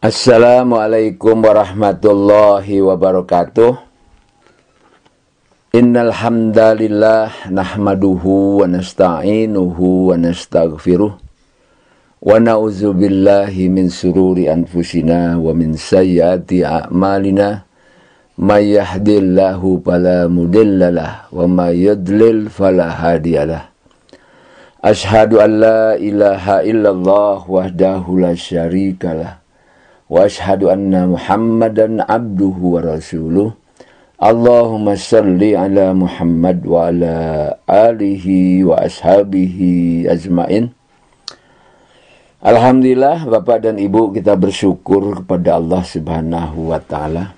Assalamualaikum warahmatullahi wabarakatuh. Innal hamdalillah nahmaduhu wa nasta'inuhu wa nastaghfiruh wa na'udzubillahi min sururi anfusina wa min sayyiati a'malina. May yahdihillahu fala mudhillalah wa may yudlil fala hadiyalah. Asyhadu an la ilaha illallah wahdahu la syarikalah wa asyhadu anna Muhammadan abduhu wa rasuluh. Allahumma salli ala Muhammad wa ala alihi wa ashabihi ajmain. Alhamdulillah, Bapak dan Ibu, kita bersyukur kepada Allah Subhanahu wa taala.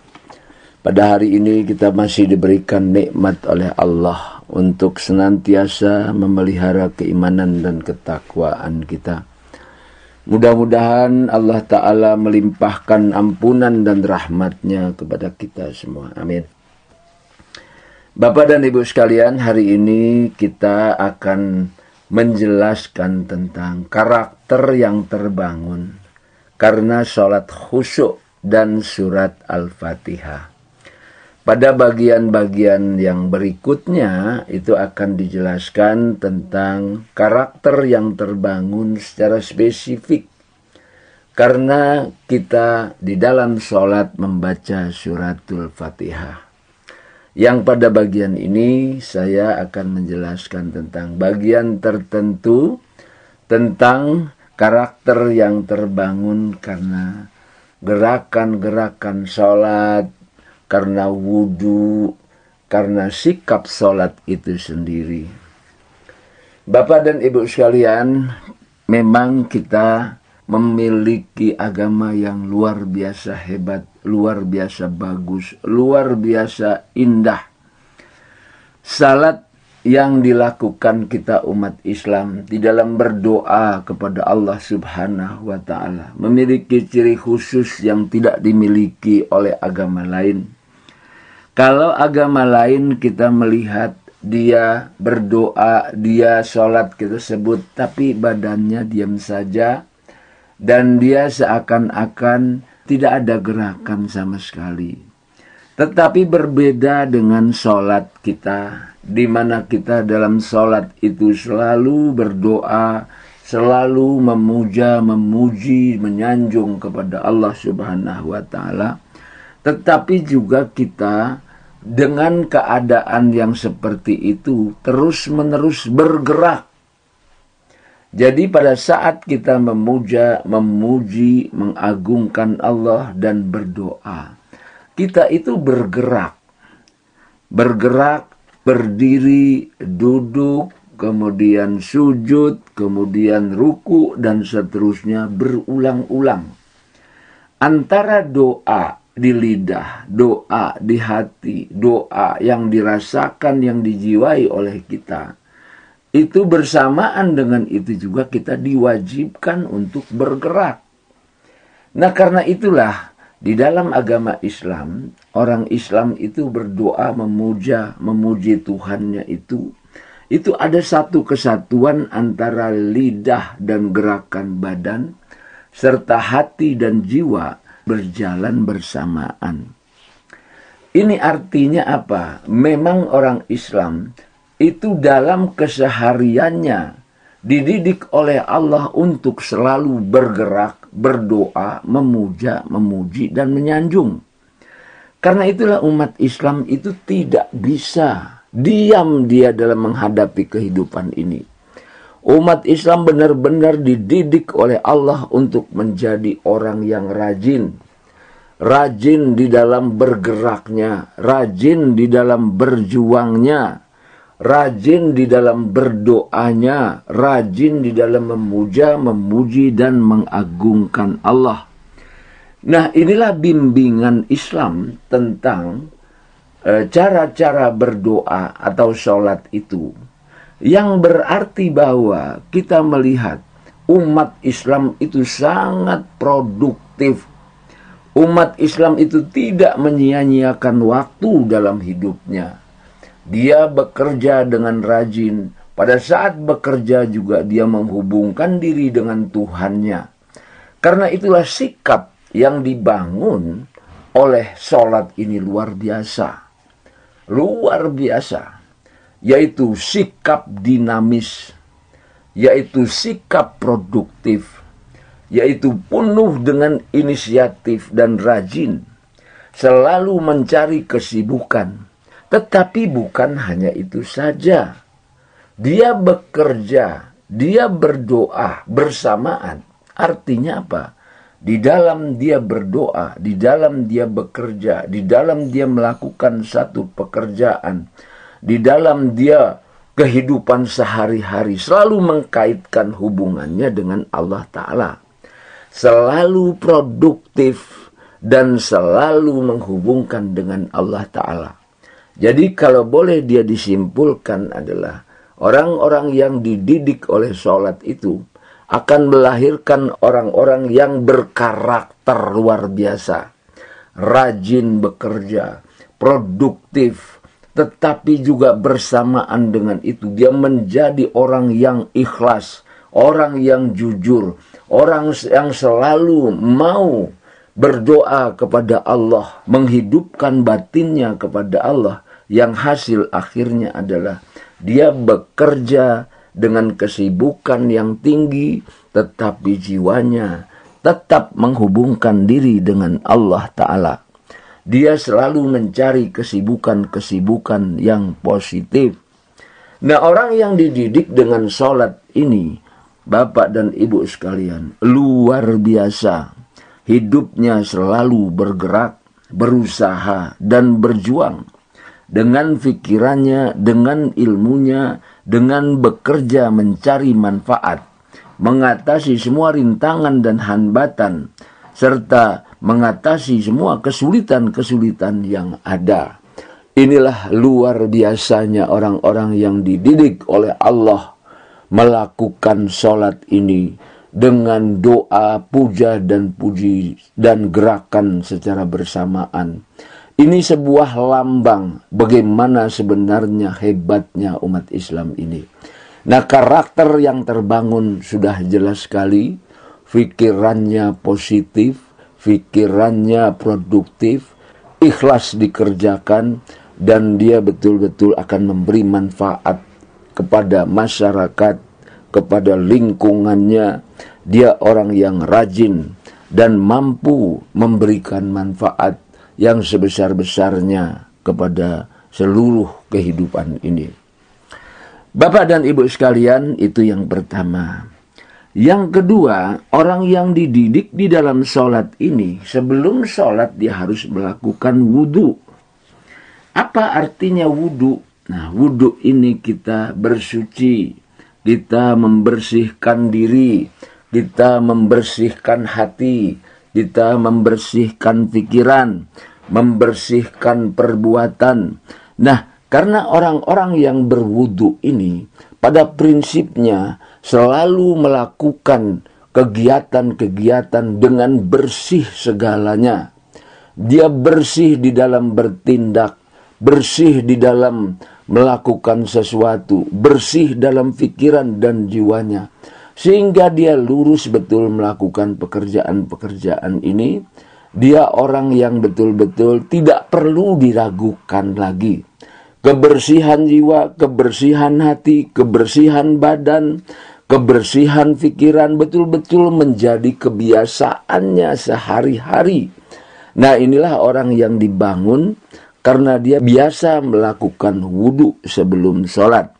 Pada hari ini kita masih diberikan nikmat oleh Allah untuk senantiasa memelihara keimanan dan ketakwaan kita. Mudah-mudahan Allah Ta'ala melimpahkan ampunan dan rahmatnya kepada kita semua. Amin. Bapak dan Ibu sekalian, hari ini kita akan menjelaskan tentang karakter yang terbangun karena sholat khusyuk dan surat Al-Fatihah. Pada bagian-bagian yang berikutnya itu akan dijelaskan tentang karakter yang terbangun secara spesifik. Karena kita di dalam sholat membaca suratul Fatihah. Yang pada bagian ini saya akan menjelaskan tentang bagian tertentu tentang karakter yang terbangun karena gerakan-gerakan sholat, karena wudhu, karena sikap sholat itu sendiri. Bapak dan Ibu sekalian, memang kita memiliki agama yang luar biasa hebat, luar biasa bagus, luar biasa indah. Salat yang dilakukan kita umat Islam di dalam berdoa kepada Allah Subhanahu wa ta'ala memiliki ciri khusus yang tidak dimiliki oleh agama lain. Kalau agama lain kita melihat dia berdoa, dia sholat kita sebut, tapi badannya diam saja dan dia seakan-akan tidak ada gerakan sama sekali. Tetapi berbeda dengan sholat kita, di mana kita dalam sholat itu selalu berdoa, selalu memuja, memuji, menyanjung kepada Allah Subhanahu wa ta'ala. Tetapi juga kita dengan keadaan yang seperti itu terus-menerus bergerak. Jadi pada saat kita memuja, memuji, mengagungkan Allah dan berdoa, kita itu bergerak. Bergerak, berdiri, duduk, kemudian sujud, kemudian ruku, dan seterusnya berulang-ulang. Antara doa di lidah, doa di hati, doa yang dirasakan, yang dijiwai oleh kita, itu bersamaan dengan itu juga kita diwajibkan untuk bergerak. Nah, karena itulah di dalam agama Islam, orang Islam itu berdoa, memuja, memuji Tuhannya itu ada satu kesatuan antara lidah dan gerakan badan serta hati dan jiwa berjalan bersamaan. Ini artinya apa? Memang orang Islam itu dalam kesehariannya dididik oleh Allah untuk selalu bergerak, berdoa, memuja, memuji, dan menyanjung. Karena itulah umat Islam itu tidak bisa diam dia dalam menghadapi kehidupan ini. Umat Islam benar-benar dididik oleh Allah untuk menjadi orang yang rajin. Rajin di dalam bergeraknya, rajin di dalam berjuangnya, rajin di dalam berdoanya, rajin di dalam memuja, memuji, dan mengagungkan Allah. Nah, inilah bimbingan Islam tentang cara-cara berdoa atau sholat itu. Yang berarti bahwa kita melihat umat Islam itu sangat produktif. Umat Islam itu tidak menyia-nyiakan waktu dalam hidupnya. Dia bekerja dengan rajin. Pada saat bekerja juga dia menghubungkan diri dengan Tuhannya. Karena itulah sikap yang dibangun oleh sholat ini luar biasa. Luar biasa. Yaitu sikap dinamis, yaitu sikap produktif, yaitu penuh dengan inisiatif dan rajin, selalu mencari kesibukan. Tetapi bukan hanya itu saja. Dia bekerja, dia berdoa bersamaan. Artinya apa? Di dalam dia berdoa, di dalam dia bekerja, di dalam dia melakukan satu pekerjaan, di dalam dia kehidupan sehari-hari, selalu mengkaitkan hubungannya dengan Allah Ta'ala. Selalu produktif dan selalu menghubungkan dengan Allah Ta'ala. Jadi kalau boleh dia disimpulkan adalah orang-orang yang dididik oleh sholat itu akan melahirkan orang-orang yang berkarakter luar biasa. Rajin bekerja, produktif, tetapi juga bersamaan dengan itu dia menjadi orang yang ikhlas, orang yang jujur, orang yang selalu mau berdoa kepada Allah, menghidupkan batinnya kepada Allah, yang hasil akhirnya adalah dia bekerja dengan kesibukan yang tinggi, tetapi jiwanya tetap menghubungkan diri dengan Allah Ta'ala. Dia selalu mencari kesibukan-kesibukan yang positif. Nah, orang yang dididik dengan sholat ini, Bapak dan Ibu sekalian, luar biasa. Hidupnya selalu bergerak, berusaha, dan berjuang. Dengan pikirannya, dengan ilmunya, dengan bekerja mencari manfaat, mengatasi semua rintangan dan hambatan, serta mengatasi semua kesulitan-kesulitan yang ada. Inilah luar biasanya orang-orang yang dididik oleh Allah melakukan sholat ini dengan doa, puja dan puji dan gerakan secara bersamaan. Ini sebuah lambang bagaimana sebenarnya hebatnya umat Islam ini. Nah, karakter yang terbangun sudah jelas sekali, pikirannya positif, pikirannya produktif, ikhlas dikerjakan, dan dia betul-betul akan memberi manfaat kepada masyarakat, kepada lingkungannya. Dia orang yang rajin dan mampu memberikan manfaat yang sebesar-besarnya kepada seluruh kehidupan ini. Bapak dan Ibu sekalian, itu yang pertama. Yang kedua, orang yang dididik di dalam sholat ini, sebelum sholat dia harus melakukan wudhu. Apa artinya wudhu? Nah, wudhu ini kita bersuci, kita membersihkan diri, kita membersihkan hati, kita membersihkan pikiran, membersihkan perbuatan. Nah, karena orang-orang yang berwudu ini pada prinsipnya selalu melakukan kegiatan-kegiatan dengan bersih segalanya. Dia bersih di dalam bertindak, bersih di dalam melakukan sesuatu, bersih dalam pikiran dan jiwanya. Sehingga dia lurus betul melakukan pekerjaan-pekerjaan ini. Dia orang yang betul-betul tidak perlu diragukan lagi. Kebersihan jiwa, kebersihan hati, kebersihan badan, kebersihan pikiran betul-betul menjadi kebiasaannya sehari-hari. Nah, inilah orang yang dibangun karena dia biasa melakukan wudhu sebelum sholat.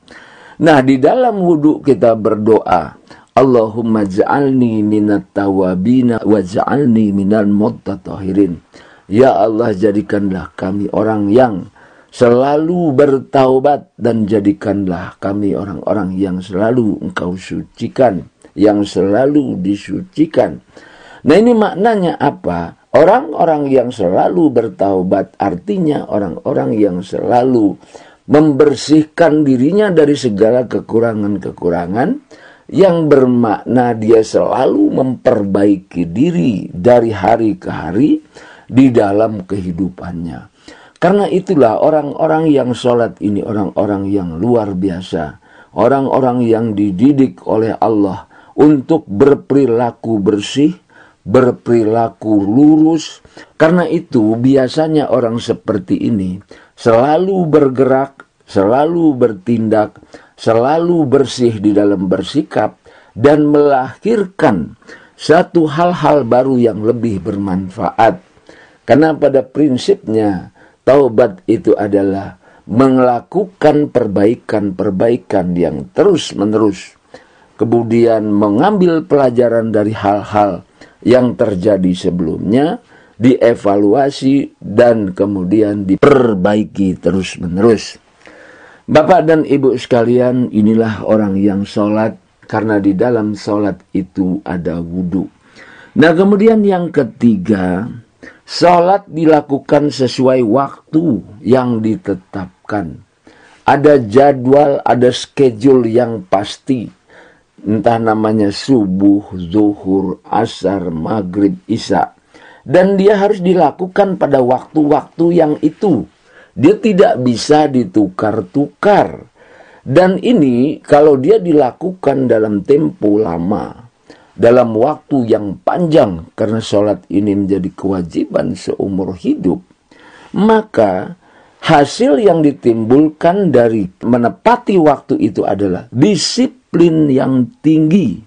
Nah, di dalam wudhu kita berdoa, Allahumma ja'alni minat tawabina wa ja'alni minal mutatahhirin. Ya Allah, jadikanlah kami orang yang selalu bertaubat dan jadikanlah kami orang-orang yang selalu Engkau sucikan, yang selalu disucikan. Nah, ini maknanya apa? Orang-orang yang selalu bertaubat artinya orang-orang yang selalu membersihkan dirinya dari segala kekurangan-kekurangan, yang bermakna dia selalu memperbaiki diri dari hari ke hari di dalam kehidupannya. Karena itulah orang-orang yang sholat ini orang-orang yang luar biasa. Orang-orang yang dididik oleh Allah untuk berperilaku bersih, berperilaku lurus. Karena itu biasanya orang seperti ini selalu bergerak, selalu bertindak, selalu bersih di dalam bersikap, dan melahirkan satu hal-hal baru yang lebih bermanfaat. Karena pada prinsipnya taubat itu adalah melakukan perbaikan-perbaikan yang terus-menerus, kemudian mengambil pelajaran dari hal-hal yang terjadi sebelumnya, dievaluasi, dan kemudian diperbaiki terus-menerus. Bapak dan Ibu sekalian, inilah orang yang sholat, karena di dalam sholat itu ada wudhu. Nah, kemudian yang ketiga, sholat dilakukan sesuai waktu yang ditetapkan. Ada jadwal, ada schedule yang pasti. Entah namanya subuh, zuhur, asar, maghrib, isya. Dan dia harus dilakukan pada waktu-waktu yang itu. Dia tidak bisa ditukar-tukar. Dan ini kalau dia dilakukan dalam tempo lama, dalam waktu yang panjang, karena sholat ini menjadi kewajiban seumur hidup, maka hasil yang ditimbulkan dari menepati waktu itu adalah disiplin yang tinggi,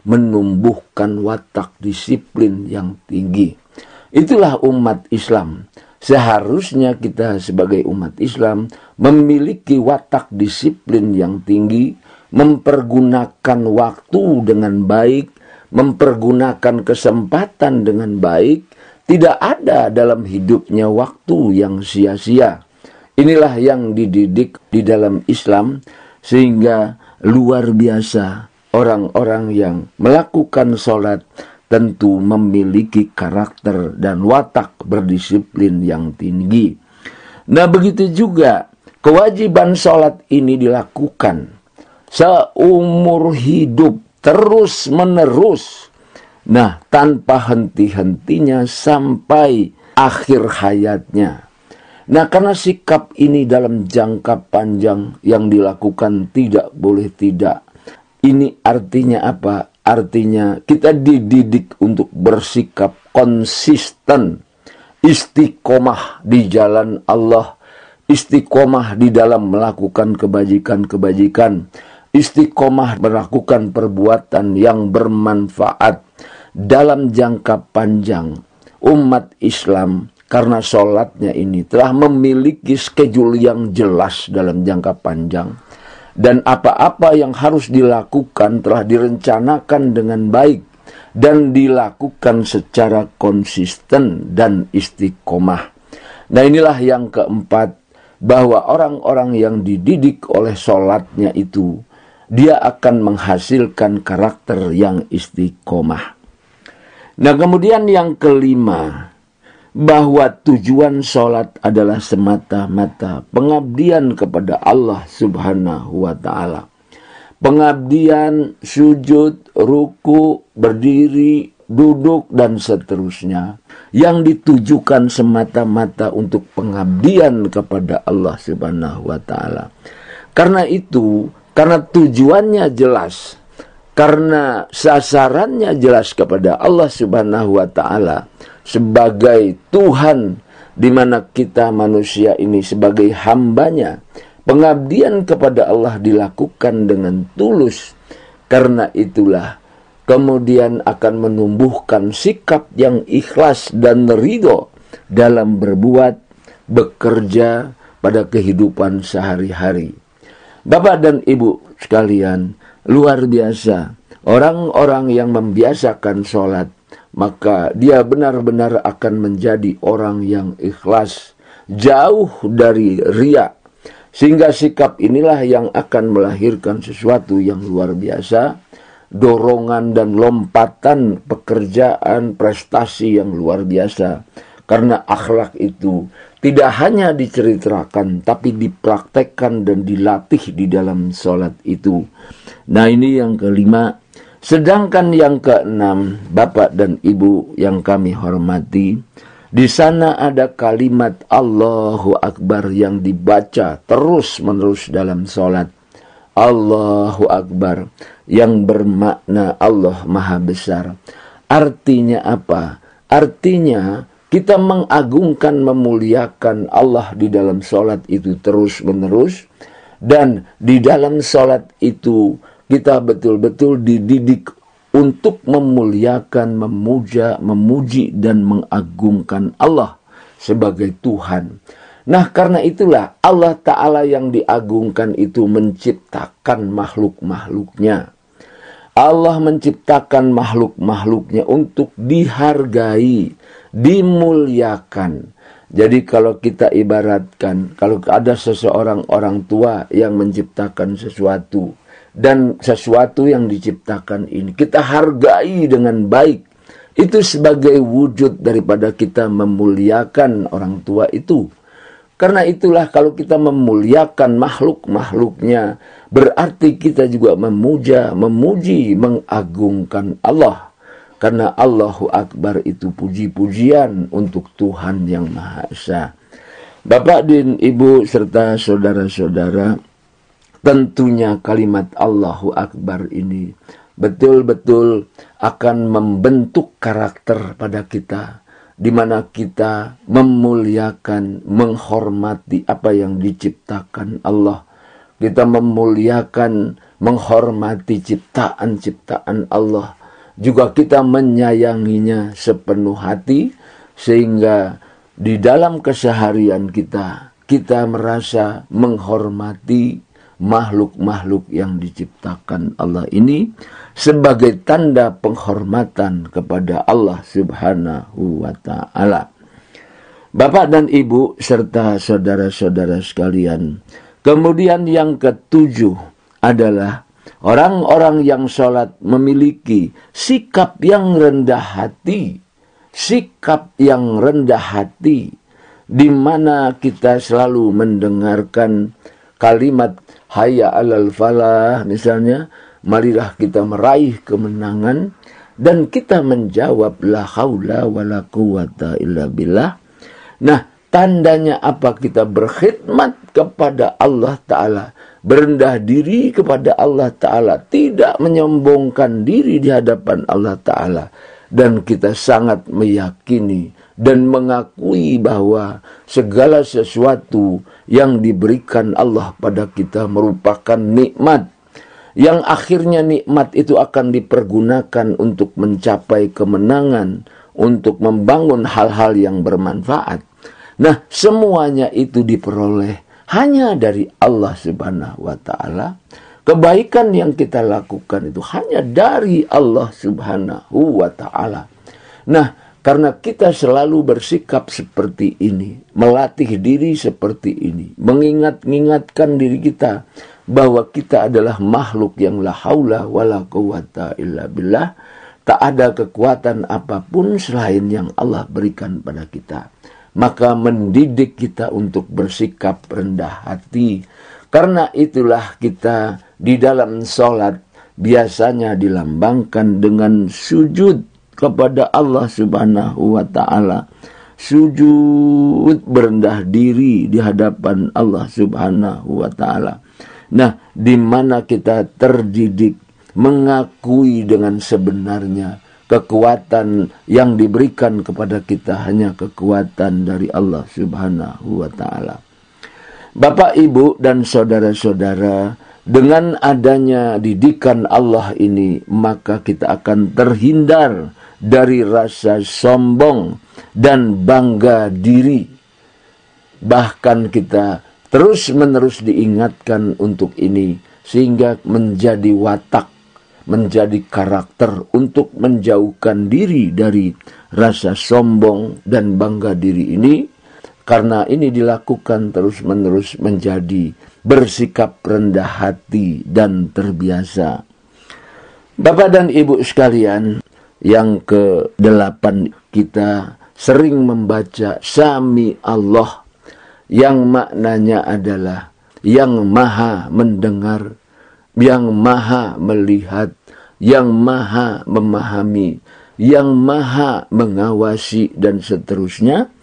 menumbuhkan watak disiplin yang tinggi. Itulah umat Islam. Seharusnya kita sebagai umat Islam memiliki watak disiplin yang tinggi, mempergunakan waktu dengan baik, mempergunakan kesempatan dengan baik. Tidak ada dalam hidupnya waktu yang sia-sia. Inilah yang dididik di dalam Islam, sehingga luar biasa orang-orang yang melakukan sholat tentu memiliki karakter dan watak berdisiplin yang tinggi. Nah, begitu juga kewajiban sholat ini dilakukan seumur hidup, terus-menerus. Nah, tanpa henti-hentinya sampai akhir hayatnya. Nah, karena sikap ini dalam jangka panjang yang dilakukan tidak boleh tidak. Ini artinya apa? Artinya kita dididik untuk bersikap konsisten, istiqomah di jalan Allah, istiqomah di dalam melakukan kebajikan-kebajikan, istiqomah melakukan perbuatan yang bermanfaat dalam jangka panjang. Umat Islam karena sholatnya ini telah memiliki schedule yang jelas dalam jangka panjang. Dan apa-apa yang harus dilakukan telah direncanakan dengan baik dan dilakukan secara konsisten dan istiqomah. Nah, inilah yang keempat, bahwa orang-orang yang dididik oleh sholatnya itu, dia akan menghasilkan karakter yang istiqomah. Nah, kemudian yang kelima, bahwa tujuan sholat adalah semata-mata pengabdian kepada Allah Subhanahu wa Ta'ala. Pengabdian, sujud, ruku, berdiri, duduk, dan seterusnya, yang ditujukan semata-mata untuk pengabdian kepada Allah Subhanahu wa Ta'ala. Karena itu, karena tujuannya jelas, karena sasarannya jelas kepada Allah Subhanahu wa Ta'ala sebagai Tuhan, di mana kita manusia ini sebagai hambanya, pengabdian kepada Allah dilakukan dengan tulus. Karena itulah kemudian akan menumbuhkan sikap yang ikhlas dan ridho dalam berbuat, bekerja pada kehidupan sehari-hari. Bapak dan Ibu sekalian, luar biasa orang-orang yang membiasakan sholat, maka dia benar-benar akan menjadi orang yang ikhlas, jauh dari riya. Sehingga sikap inilah yang akan melahirkan sesuatu yang luar biasa, dorongan dan lompatan pekerjaan, prestasi yang luar biasa. Karena akhlak itu tidak hanya diceritakan, tapi dipraktekkan dan dilatih di dalam sholat itu. Nah, ini yang kelima. Sedangkan yang keenam, Bapak dan Ibu yang kami hormati, di sana ada kalimat Allahu Akbar yang dibaca terus-menerus dalam sholat. Allahu Akbar yang bermakna Allah Maha Besar. Artinya apa? Artinya kita mengagungkan, memuliakan Allah di dalam sholat itu terus-menerus. Dan di dalam sholat itu kita betul-betul dididik untuk memuliakan, memuja, memuji, dan mengagungkan Allah sebagai Tuhan. Nah, karena itulah Allah Ta'ala yang diagungkan itu menciptakan makhluk-makhluknya. Allah menciptakan makhluk-makhluknya untuk dihargai, dimuliakan. Jadi kalau kita ibaratkan, kalau ada seseorang orang tua yang menciptakan sesuatu, dan sesuatu yang diciptakan ini kita hargai dengan baik, itu sebagai wujud daripada kita memuliakan orang tua itu. Karena itulah kalau kita memuliakan makhluk-makhluknya, berarti kita juga memuja, memuji, mengagungkan Allah. Karena Allahu Akbar itu puji-pujian untuk Tuhan yang Maha Esa. Bapak dan Ibu serta saudara-saudara, tentunya kalimat Allahu Akbar ini betul-betul akan membentuk karakter pada kita, di mana kita memuliakan, menghormati apa yang diciptakan Allah. Kita memuliakan, menghormati ciptaan-ciptaan Allah. Juga kita menyayanginya sepenuh hati, sehingga di dalam keseharian kita merasa menghormati makhluk-makhluk yang diciptakan Allah ini sebagai tanda penghormatan kepada Allah Subhanahu wa Ta'ala. Bapak dan Ibu serta saudara-saudara sekalian, kemudian yang ketujuh adalah orang-orang yang sholat memiliki sikap yang rendah hati. Sikap yang rendah hati, di mana kita selalu mendengarkan kalimat hayya alal falah misalnya, marilah kita meraih kemenangan, dan kita menjawab la haula wala quwata illa billah. Nah, tandanya apa? Kita berkhidmat kepada Allah Ta'ala, berendah diri kepada Allah Ta'ala, tidak menyombongkan diri di hadapan Allah Ta'ala. Dan kita sangat meyakini dan mengakui bahwa segala sesuatu yang diberikan Allah pada kita merupakan nikmat, yang akhirnya nikmat itu akan dipergunakan untuk mencapai kemenangan, untuk membangun hal-hal yang bermanfaat. Nah, semuanya itu diperoleh hanya dari Allah Subhanahu wa Ta'ala. Kebaikan yang kita lakukan itu hanya dari Allah Subhanahu wa Ta'ala. Nah, karena kita selalu bersikap seperti ini, melatih diri seperti ini, mengingatkan diri kita bahwa kita adalah makhluk yang la haula wala quwata illa billah. Tak ada kekuatan apapun selain yang Allah berikan pada kita. Maka mendidik kita untuk bersikap rendah hati. Karena itulah kita di dalam sholat biasanya dilambangkan dengan sujud kepada Allah Subhanahu wa Ta'ala. Sujud, berendah diri di hadapan Allah Subhanahu wa Ta'ala. Nah, di mana kita terdidik mengakui dengan sebenarnya kekuatan yang diberikan kepada kita hanya kekuatan dari Allah Subhanahu wa Ta'ala. Bapak, Ibu, dan saudara-saudara, dengan adanya didikan Allah ini, maka kita akan terhindar dari rasa sombong dan bangga diri. Bahkan kita terus-menerus diingatkan untuk ini, sehingga menjadi watak, menjadi karakter untuk menjauhkan diri dari rasa sombong dan bangga diri ini. Karena ini dilakukan terus-menerus menjadi bersikap rendah hati dan terbiasa. Bapak dan Ibu sekalian, yang ke-8, kita sering membaca Sami Allah, yang maknanya adalah yang maha mendengar, yang maha melihat, yang maha memahami, yang maha mengawasi, dan seterusnya.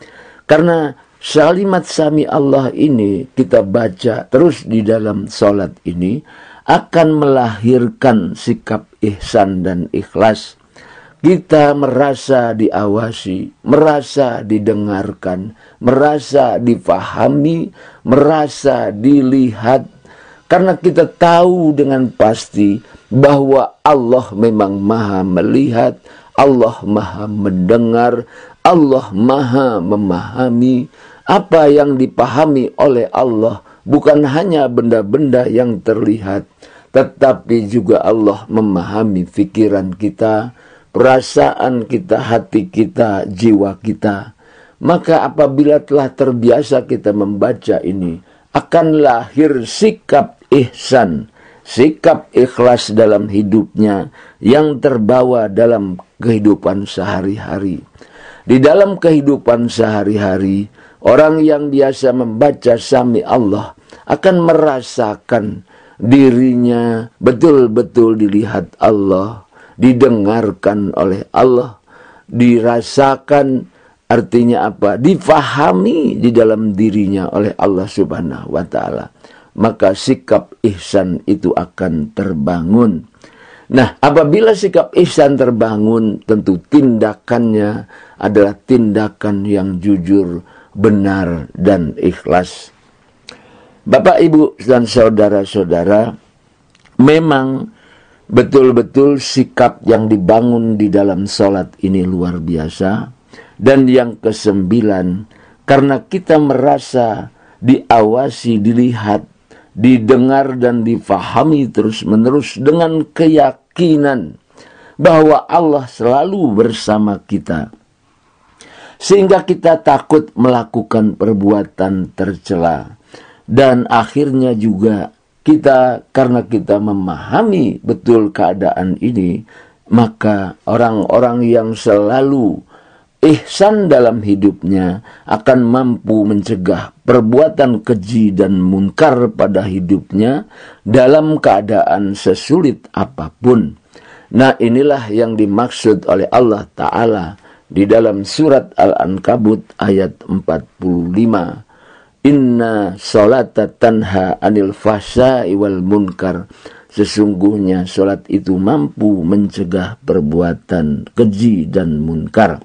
Karena kalimat Sami Allah ini kita baca terus di dalam sholat ini akan melahirkan sikap ihsan dan ikhlas. kita merasa diawasi, merasa didengarkan, merasa difahami, merasa dilihat. Karena kita tahu dengan pasti bahwa Allah memang maha melihat, Allah maha mendengar, Allah maha memahami. Apa yang dipahami oleh Allah bukan hanya benda-benda yang terlihat, tetapi juga Allah memahami pikiran kita, perasaan kita, hati kita, jiwa kita. Maka apabila telah terbiasa kita membaca ini, akan lahir sikap ihsan, sikap ikhlas dalam hidupnya yang terbawa dalam kehidupan sehari-hari. Di dalam kehidupan sehari-hari, orang yang biasa membaca Sami Allah akan merasakan dirinya betul-betul dilihat Allah, didengarkan oleh Allah, dirasakan, artinya apa? Difahami di dalam dirinya oleh Allah Subhanahu wa Ta'ala. Maka sikap ihsan itu akan terbangun. Nah, apabila sikap ihsan terbangun, tentu tindakannya adalah tindakan yang jujur, benar, dan ikhlas. Bapak, Ibu, dan saudara-saudara, memang betul-betul sikap yang dibangun di dalam sholat ini luar biasa. Dan yang kesembilan, karena kita merasa diawasi, dilihat, didengar dan difahami terus-menerus dengan keyakinan bahwa Allah selalu bersama kita, sehingga kita takut melakukan perbuatan tercela. Dan akhirnya juga kita, karena kita memahami betul keadaan ini, maka orang-orang yang selalu ihsan dalam hidupnya akan mampu mencegah perbuatan keji dan munkar pada hidupnya dalam keadaan sesulit apapun. Nah, inilah yang dimaksud oleh Allah Ta'ala di dalam surat Al-Ankabut ayat 45. Inna sholata tanha anil fahsya'i wal munkar. Sesungguhnya sholat itu mampu mencegah perbuatan keji dan munkar.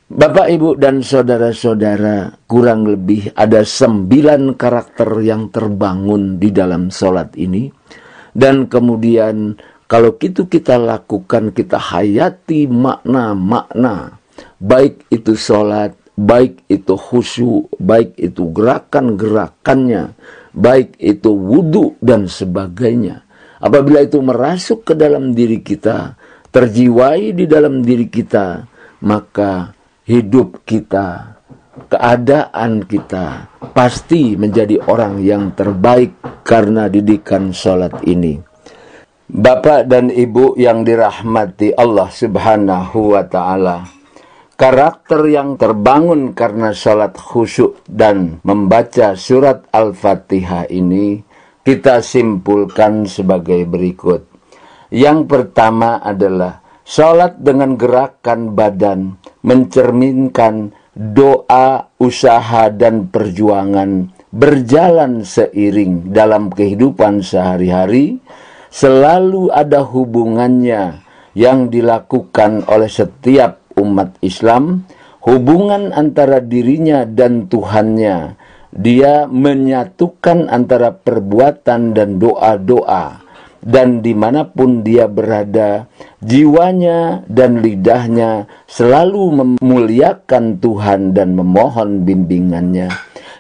Bapak, Ibu, dan saudara-saudara, kurang lebih ada 9 karakter yang terbangun di dalam sholat ini. Dan kemudian kalau itu kita lakukan, kita hayati makna-makna, baik itu sholat, baik itu khusyuk, baik itu gerakan-gerakannya, baik itu wudhu dan sebagainya. Apabila itu merasuk ke dalam diri kita, terjiwai di dalam diri kita, maka hidup kita, keadaan kita pasti menjadi orang yang terbaik karena didikan sholat ini. Bapak dan Ibu yang dirahmati Allah Subhanahu wa Ta'ala, karakter yang terbangun karena sholat khusyuk dan membaca surat Al-Fatihah ini kita simpulkan sebagai berikut. Yang pertama adalah sholat dengan gerakan badan mencerminkan doa, usaha, dan perjuangan berjalan seiring dalam kehidupan sehari-hari. Selalu ada hubungannya yang dilakukan oleh setiap umat Islam, hubungan antara dirinya dan Tuhannya. Dia menyatukan antara perbuatan dan doa-doa. Dan dimanapun dia berada, jiwanya dan lidahnya selalu memuliakan Tuhan dan memohon bimbingannya.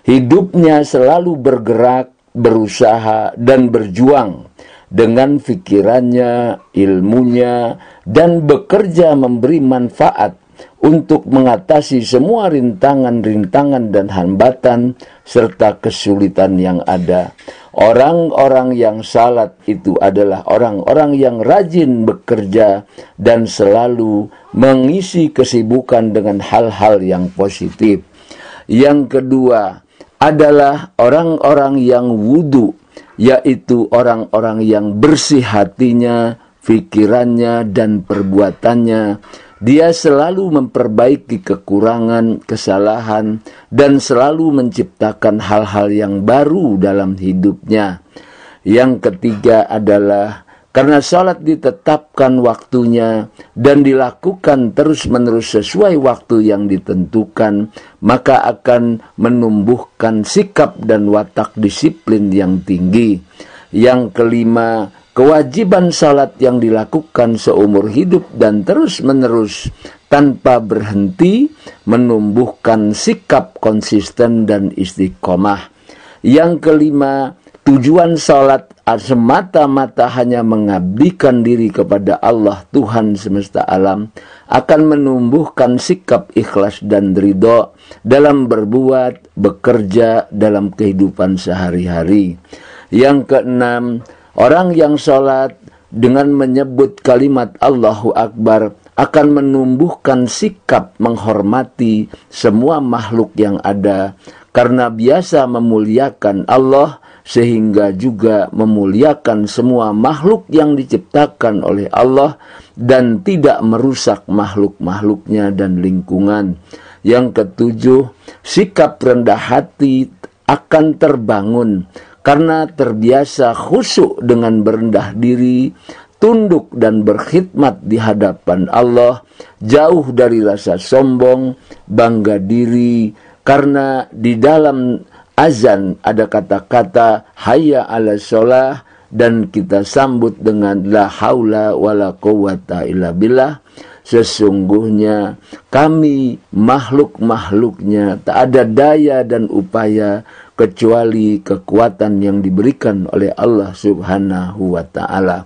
Hidupnya selalu bergerak, berusaha, dan berjuang dengan pikirannya, ilmunya, dan bekerja memberi manfaat untuk mengatasi semua rintangan-rintangan dan hambatan serta kesulitan yang ada. Orang-orang yang salat itu adalah orang-orang yang rajin bekerja dan selalu mengisi kesibukan dengan hal-hal yang positif. Yang kedua adalah orang-orang yang wudu, yaitu orang-orang yang bersih hatinya, pikirannya, dan perbuatannya. Dia selalu memperbaiki kekurangan, kesalahan, dan selalu menciptakan hal-hal yang baru dalam hidupnya. Yang ketiga adalah Karena salat ditetapkan waktunya dan dilakukan terus-menerus sesuai waktu yang ditentukan, maka akan menumbuhkan sikap dan watak disiplin yang tinggi. Yang kelima, kewajiban salat yang dilakukan seumur hidup dan terus-menerus tanpa berhenti menumbuhkan sikap konsisten dan istiqomah. Yang kelima, tujuan salat semata-mata hanya mengabdikan diri kepada Allah Tuhan semesta alam akan menumbuhkan sikap ikhlas dan ridho dalam berbuat, bekerja dalam kehidupan sehari-hari. Yang keenam, orang yang sholat dengan menyebut kalimat Allahu Akbar akan menumbuhkan sikap menghormati semua makhluk yang ada karena biasa memuliakan Allah, sehingga juga memuliakan semua makhluk yang diciptakan oleh Allah dan tidak merusak makhluk-makhluknya dan lingkungan. Yang ketujuh, sikap rendah hati akan terbangun karena terbiasa khusyuk dengan berendah diri, tunduk dan berkhidmat di hadapan Allah, jauh dari rasa sombong, bangga diri, karena di dalam azan ada kata-kata hayya ala sholah dan kita sambut dengan la haula wala quwata illa billah. Sesungguhnya kami makhluk-makhluknya tak ada daya dan upaya kecuali kekuatan yang diberikan oleh Allah Subhanahu wa ta'ala.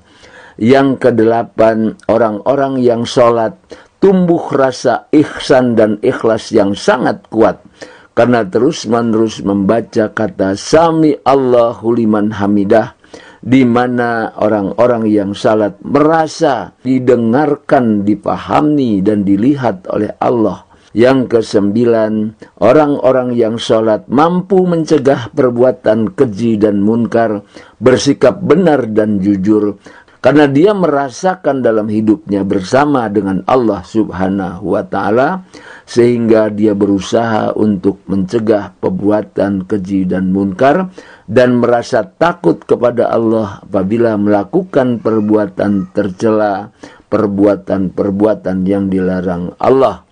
Yang kedelapan, orang-orang yang sholat tumbuh rasa ihsan dan ikhlas yang sangat kuat karena terus-menerus membaca kata Sami Allahu liman hamidah, di mana orang-orang yang salat merasa didengarkan, dipahami dan dilihat oleh Allah. Yang kesembilan, orang-orang yang salat mampu mencegah perbuatan keji dan munkar, bersikap benar dan jujur karena dia merasakan dalam hidupnya bersama dengan Allah Subhanahu wa ta'ala, sehingga dia berusaha untuk mencegah perbuatan keji dan munkar dan merasa takut kepada Allah apabila melakukan perbuatan tercela, perbuatan-perbuatan yang dilarang Allah.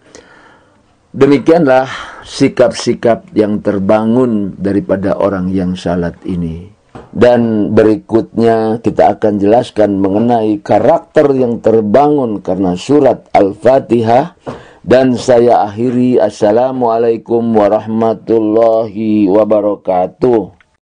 Demikianlah sikap-sikap yang terbangun daripada orang yang salat ini. Dan berikutnya kita akan jelaskan mengenai karakter yang terbangun karena surat Al-Fatihah. Dan saya akhiri, Assalamualaikum warahmatullahi wabarakatuh.